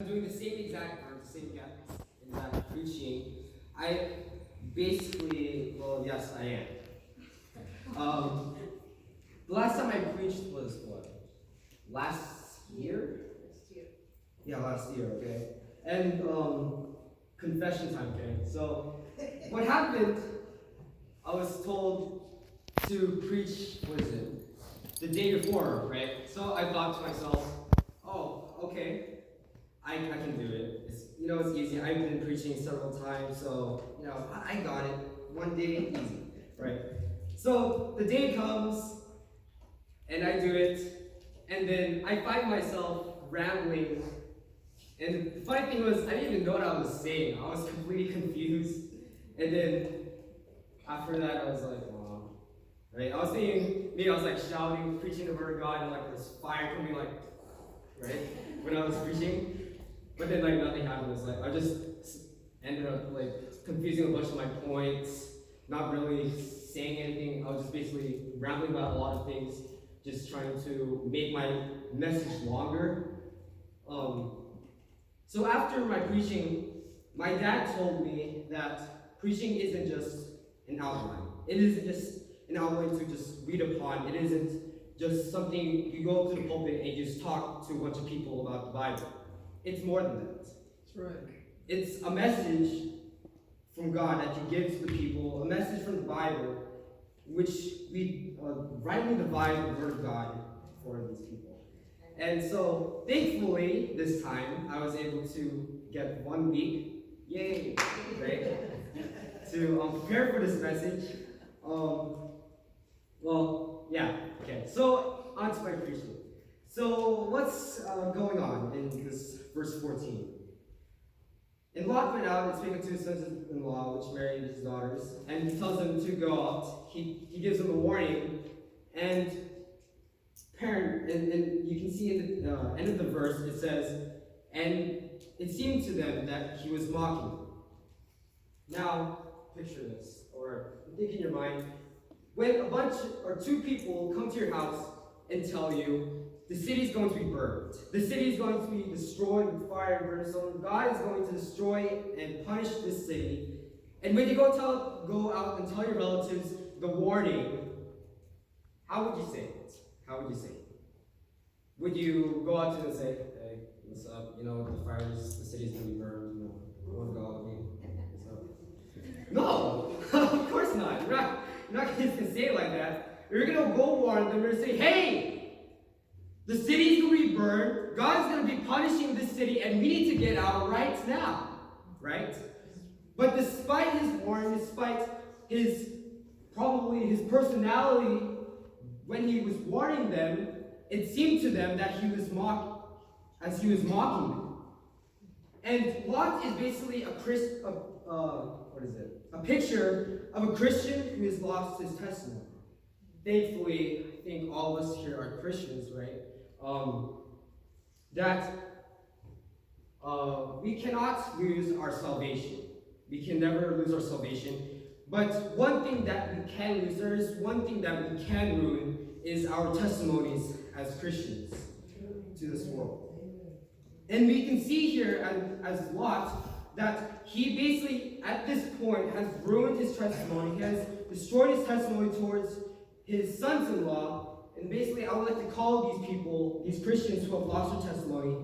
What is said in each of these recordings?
doing the same exact preaching. I basically, well, yes, I am. Um, the last time I preached was what? Last year? Yeah, last year, okay. And confession time, okay. So what happened? I was told to preach. What is it? The day before, right? So I thought to myself, oh, okay. I can do it. It's easy. I've been preaching several times, so I got it. One day, easy, right? So the day comes, and I do it, and then I find myself rambling. And the funny thing was, I didn't even know what I was saying. I was completely confused. And then after that, I was like, wow. Right? I was saying, maybe I was like shouting, preaching the word of God, and like this fire coming, like, right? When I was preaching. But then like nothing happened. It's like I just ended up like confusing a bunch of my points, not really saying anything. I was just basically rambling about a lot of things, just trying to make my message longer. So after my preaching, my dad told me that preaching isn't just an outline. It isn't just an outline to just read upon. It isn't just something you go up to the pulpit and you just talk to a bunch of people about the Bible. It's more than that. That's right. It's a message from God that you give to the people, a message from the Bible, which we rightly divide the Word of God for these people. And so, thankfully, this time, I was able to get 1 week, yay, right, to prepare for this message. Okay, so on to my preaching. So, what's going on in this verse 14? And Lot went out and spake unto his sons-in-law, which married his daughters, and he tells them to go out. He gives them a warning, and you can see in the end of the verse, it says, and it seemed to them that he was mocking them. Now, picture this, or think in your mind, when a bunch or two people come to your house and tell you, the city is going to be burned. The city is going to be destroyed with fire and brimstone. God is going to destroy and punish this city. And when you go out and tell your relatives the warning, how would you say it? How would you say it? Would you go out to them and say, hey, what's up? The city's going to be burned. You want to go out with me? What's up? No, of course not. You're not going to say it like that. You're going to go warn them and say, hey, the city's going to be burned. God's going to be punishing this city, and we need to get out right now. Right? But despite his warning, despite his personality, when he was warning them, it seemed to them that he was mocking them. And Lot is basically a picture of a Christian who has lost his testimony. Thankfully, I think all of us here are Christians, right? We cannot lose our salvation. We can never lose our salvation. But one thing that we can lose, there is one thing that we can ruin, is our testimonies as Christians to this world. And we can see here as Lot that he basically, at this point, has ruined his testimony. He has destroyed his testimony towards his sons-in-law. And basically, I would like to call these people, these Christians who have lost their testimony,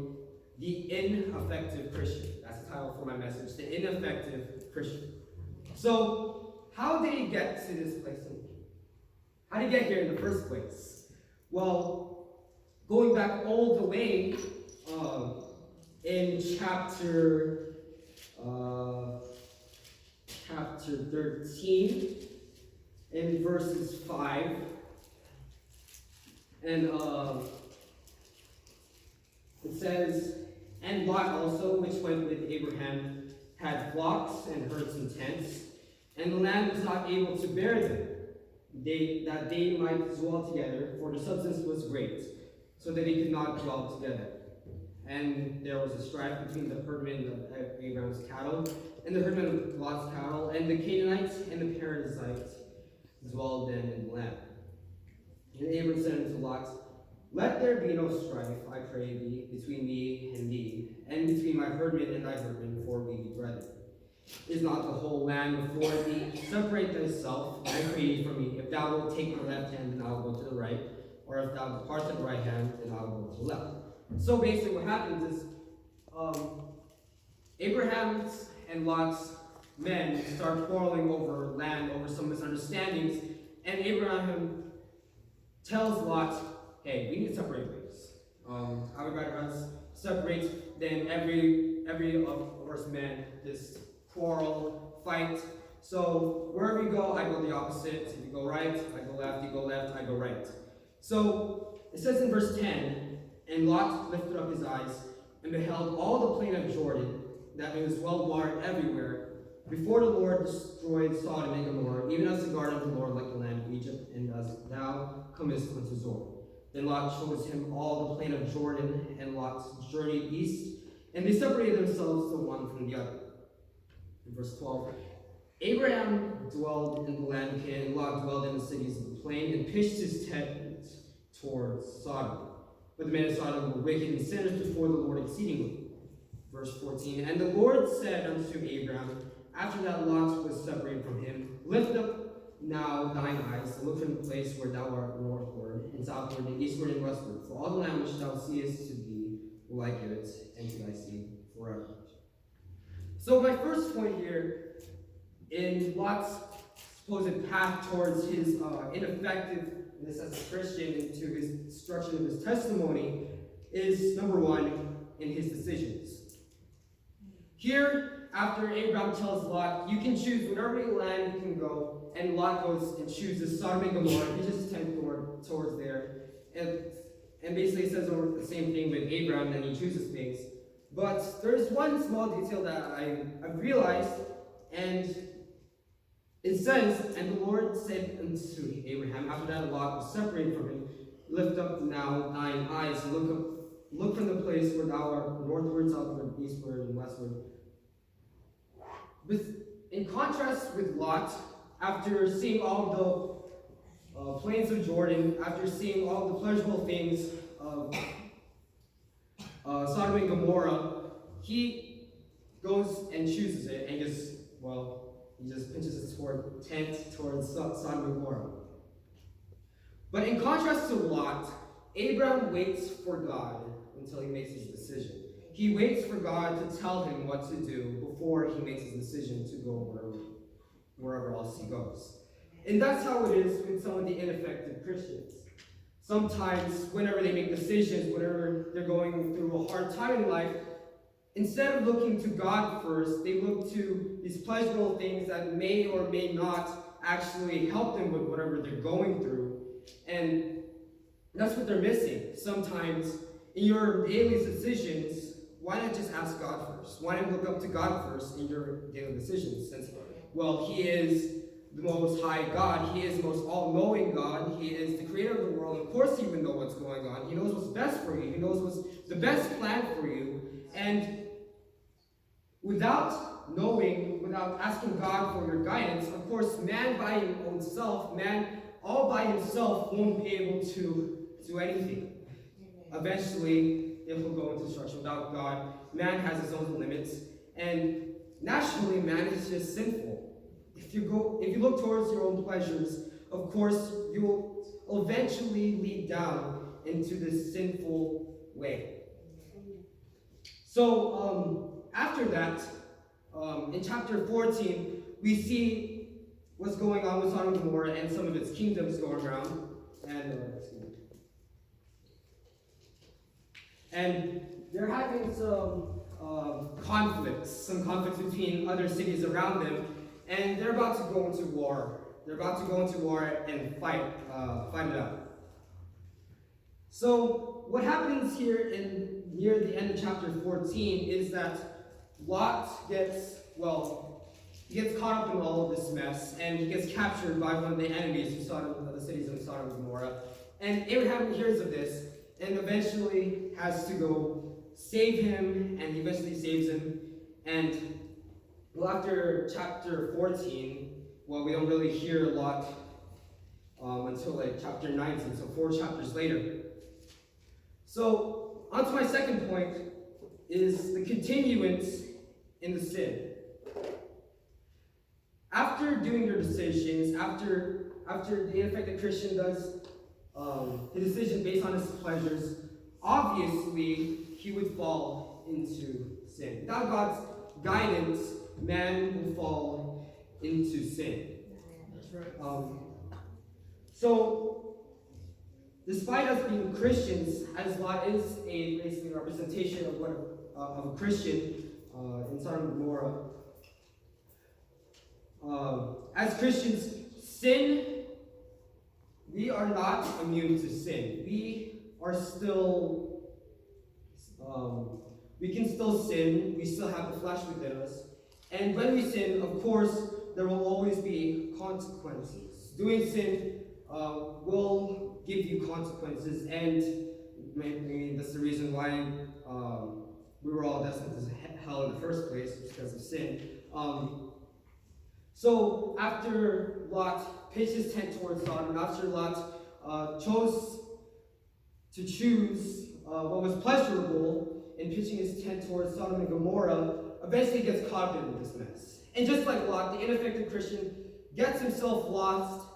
the ineffective Christian. That's the title for my message, the ineffective Christian. So, how did he get to this place? How did he get here in the first place? Well, going back all the way in chapter 13, in verses 5, and it says, and Lot also, which went with Abraham, had flocks and herds and tents, and the land was not able to bear them, that they might dwell together, for the substance was great, so that they could not dwell together. And there was a strife between the herdmen of Abraham's cattle and the herdmen of Lot's cattle, and the Canaanites and the Perizzites dwelled then in the land. And Abram said unto Lot, Let there be no strife, I pray thee, between me and thee, and between my herdmen and thy herdmen, for we be brethren. Is not the whole land before thee? Separate thyself, I pray thee, from me. If thou wilt take the left hand, then I will go to the right, or if thou depart to the right hand, then I will go to the left. So basically what happens is, Abraham's and Lot's men start quarreling over land, over some misunderstandings, and Abraham tells Lot, hey, we need to separate ways. I would rather us separate than every of us men just quarrel, fight. So wherever you go, I go the opposite. If you go right, I go left. You go left, I go right. So it says in verse 10, and Lot lifted up his eyes and beheld all the plain of Jordan, that it was well watered everywhere, before the Lord destroyed Sodom and Gomorrah, even as the garden of the Lord like the land of Egypt, and as thou comest unto Zoar. Then Lot chose him all the plain of Jordan, and Lot journeyed east, and they separated themselves the one from the other. In verse 12, Abraham dwelled in the land of Canaan, and Lot dwelled in the cities of the plain, and pitched his tent towards Sodom. But the men of Sodom were wicked and sinners before the Lord exceedingly. Verse 14, and the Lord said unto Abraham, after that Lot was separated from him, lift up now thine eyes, and look from the place where thou art northward, and southward, and eastward, and westward. For all the land which thou seest to thee will I give it, and to thy seed forever. So my first point here, in Lot's supposed path towards his ineffectiveness as a Christian, into his destruction of his testimony, is number one, in his decisions. Here, after Abraham tells Lot, you can choose whatever land you can go, and Lot goes and chooses Sodom and Gomorrah, he just tends towards there, and basically says the same thing with Abraham, then he chooses things. But there's one small detail that I've realized, and it says, and the Lord said unto Abraham, after that Lot was separated from him, lift up now thine eyes, and look from the place where thou art northward, southward, eastward, and westward. In contrast with Lot, after seeing all the plains of Jordan, after seeing all the pleasurable things of Sodom and Gomorrah, he goes and chooses it and he just pitches his tent towards Sodom and Gomorrah. But in contrast to Lot, Abraham waits for God until he makes his decision. He waits for God to tell him what to do before he makes his decision to go wherever else he goes. And that's how it is with some of the ineffective Christians. Sometimes, whenever they make decisions, whenever they're going through a hard time in life, instead of looking to God first, they look to these pleasurable things that may or may not actually help them with whatever they're going through. And that's what they're missing. Sometimes, in your daily decisions, why not just ask God first? Why not look up to God first in your daily decisions? Since, well, He is the Most High God. He is the most all-knowing God. He is the creator of the world. Of course He would know what's going on. He knows what's best for you. He knows what's the best plan for you. And without asking God for your guidance, of course, man by his own self, man all by himself won't be able to do anything. Eventually, it will go into destruction. Without God, man has his own limits, and naturally, man is just sinful. If you look towards your own pleasures, of course, you will eventually lead down into this sinful way. So, after that, in chapter 14, we see what's going on with Sodom and Gomorrah and some of its kingdoms going around, and they're having some conflicts between other cities around them, and they're about to go into war. They're about to go into war and fight it out. So what happens here near the end of chapter 14 is that Lot gets caught up in all of this mess, and he gets captured by one of the enemies of the cities of Sodom and Gomorrah. And Abraham hears of this, and eventually has to go save him, and he eventually saves him. And after chapter 14, we don't really hear a lot until chapter 19, so 4 chapters later. So, on to my second point is the continuance in the sin. After doing your decisions, after the ineffective Christian does the decision based on his pleasures, obviously he would fall into sin. Without God's guidance, man will fall into sin. That's right. So, despite us being Christians, as Lot is basically a representation of of a Christian in Sodom and Gomorrah, as Christians, we are not immune to sin. We are still, we can still sin. We still have the flesh within us. And when we sin, of course, there will always be consequences. Doing sin will give you consequences, and maybe that's the reason why we were all destined to hell in the first place, because of sin. So after Lot pitched his tent towards Sodom, after Lot chose to choose what was pleasurable in pitching his tent towards Sodom and Gomorrah, eventually gets caught up in this mess. And just like Lot, the ineffective Christian gets himself lost,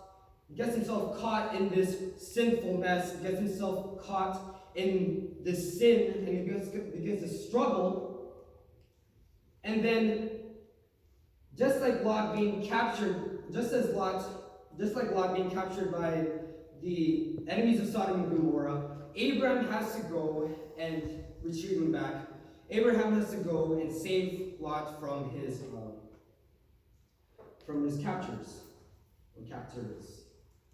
gets himself caught in this sinful mess, gets himself caught in this sin, and he begins to struggle. And then, just like Lot being captured by the enemies of Sodom and Gomorrah, Abraham has to go and retrieve him back. Abraham has to go and save Lot from his captors, or captors.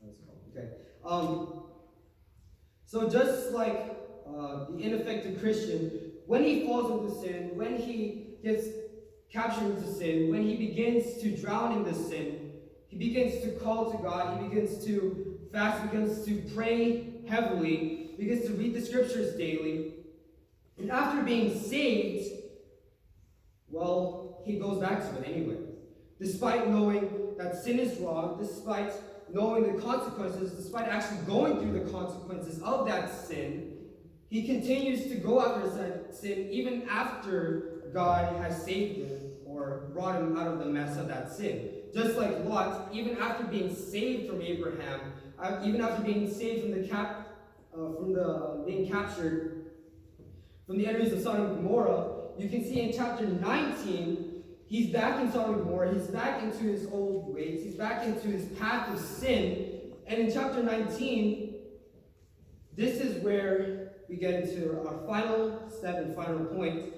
That's called. Okay. So just like the ineffective Christian, when he falls into sin, when he gets captured into sin, when he begins to drown in this sin, he begins to call to God, he begins to fast, he begins to pray heavily, he begins to read the scriptures daily. And after being saved, well, he goes back to it anyway. Despite knowing that sin is wrong, despite knowing the consequences, despite actually going through the consequences of that sin, he continues to go after that sin even after God has saved him or brought him out of the mess of that sin. Just like Lot, even after being saved from Abraham, even after being saved from being captured from the enemies of Sodom and Gomorrah, you can see in chapter 19, he's back in Sodom and Gomorrah, he's back into his old ways, he's back into his path of sin, and in chapter 19, this is where we get into our final step and final point,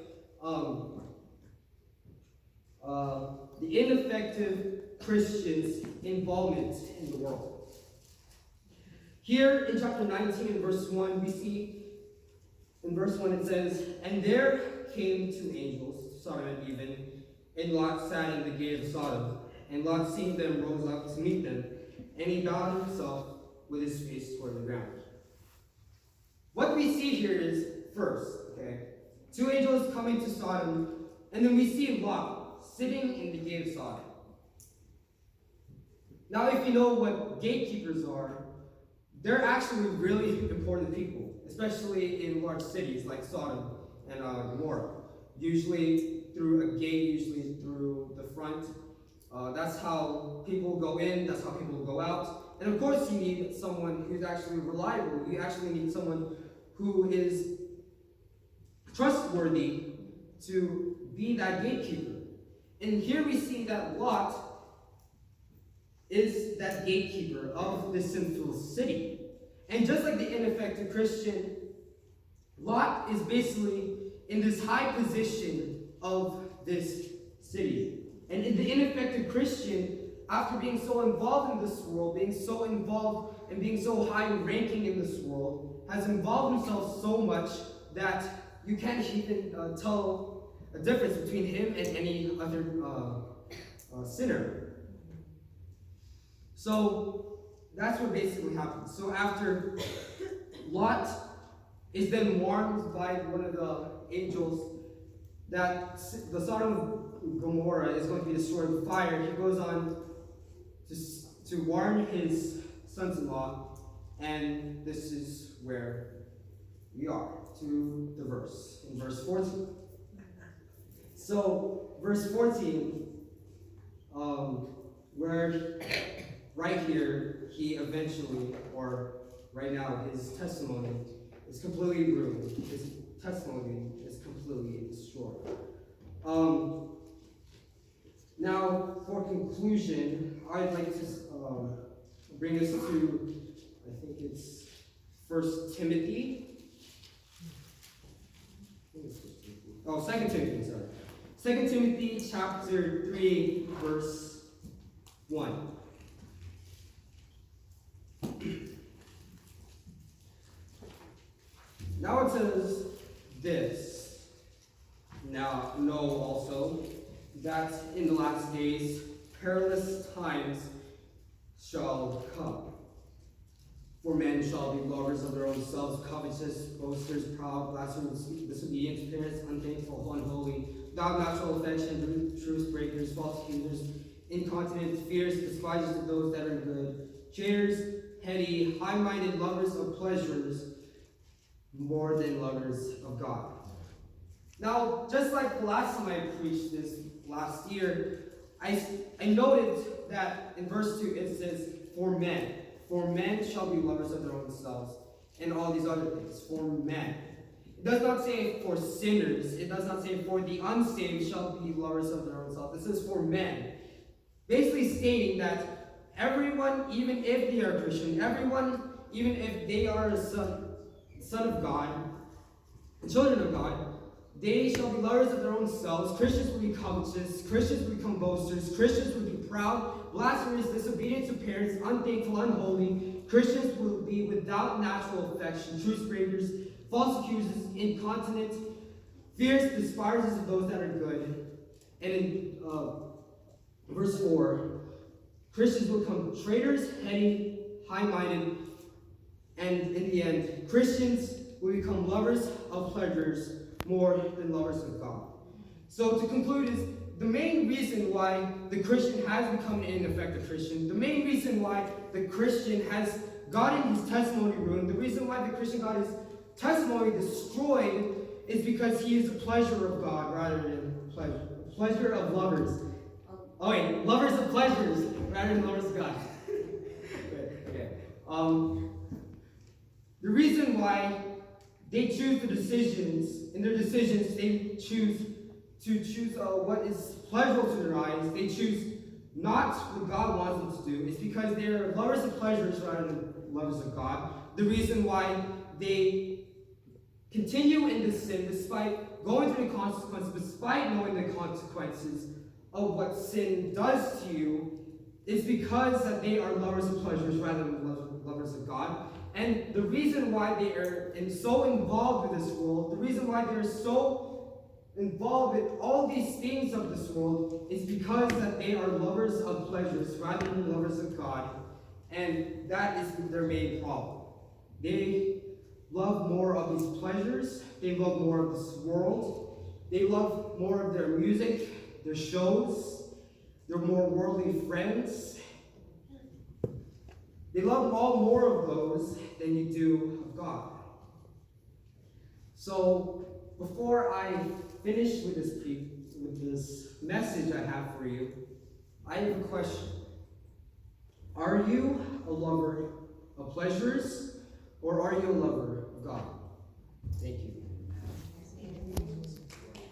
the ineffective Christian's involvement in the world. Here in chapter 19 and verse 1, we see, in verse 1 it says, "And there came two angels to Sodom and even, and Lot sat in the gate of Sodom. And Lot, seeing them, rose up to meet them, and he bowed himself with his face toward the ground." What we see here is, first, two angels coming to Sodom, and then we see Lot sitting in the gate of Sodom. Now, if you know what gatekeepers are, they're actually really important people, especially in large cities like Sodom and Gomorrah. Usually through a gate, usually through the front. That's how people go in, that's how people go out. And of course you need someone who's actually reliable. You actually need someone who is trustworthy to be that gatekeeper. And here we see that Lot is that gatekeeper of this sinful city. And just like the ineffective Christian, Lot is basically in this high position of this city. And in the ineffective Christian, after being so involved in this world, being so involved and being so high ranking in this world, has involved himself so much that you can't even tell a difference between him and any other sinner. So that's what basically happens. So after Lot is then warned by one of the angels that the Sodom and Gomorrah is going to be destroyed with fire, he goes on to warn his sons-in-law, and this is where we are to the verse, in verse 14. So, verse 14, where right here, he eventually, or right now, his testimony is completely ruined. His testimony is completely destroyed. Now, for conclusion, I'd like to bring us to, I think it's 1 Timothy. Oh, 2 Timothy, sorry. 2 Timothy chapter 3, verse 1. Now it says this. Now know also that in the last days perilous times shall come. For men shall be lovers of their own selves, covetous, boasters, proud, blasphemous, disobedient to parents, unthankful, unholy, without natural affection, truce breakers, false accusers, incontinent, fierce, despisers of those that are good, traitors, heady, high-minded, lovers of pleasures more than lovers of God. Now, just like the last time I preached this last year, I noted that in verse 2 it says, for men shall be lovers of their own selves, and all these other things, for men. It does not say for sinners, it does not say for the unsaved shall be lovers of their own selves. It says for men. Basically stating that everyone, even if they are Christian, everyone, even if they are a son of God, children of God, they shall be lovers of their own selves. Christians will be covetous. Christians will become boasters. Christians will be proud, blasphemous, disobedient to parents, unthankful, unholy. Christians will be without natural affection, truce breakers, false accusers, incontinent, fierce, despisers of those that are good. And in verse 4, Christians will become traitors, heady, high-minded, and in the end, Christians will become lovers of pleasures more than lovers of God. So to conclude is, the main reason why the Christian has become an ineffective Christian, the main reason why the Christian has gotten his testimony ruined, the reason why the Christian got his testimony destroyed is because he is the pleasure of God rather than pleasure of lovers. Oh wait, lovers of pleasures rather than lovers of God. Okay. The reason why they choose the decisions, in their decisions, they choose what is pleasurable to their eyes. They choose not what God wants them to do. It's because they're lovers of pleasures rather than lovers of God. The reason why they continue in this sin despite going through the consequences, despite knowing the consequences of what sin does to you, is because that they are lovers of pleasures rather than lovers of God. And the reason why they are so involved with this world, the reason why they're so involved with all these things of this world, is because that they are lovers of pleasures rather than lovers of God. And that is their main problem. They love more of these pleasures. They love more of this world. They love more of their music, their shows, their more worldly friends. They love all more of those than you do of God. So, before I finish with this message I have for you, I have a question. Are you a lover of pleasures, or are you a lover of God? Thank you.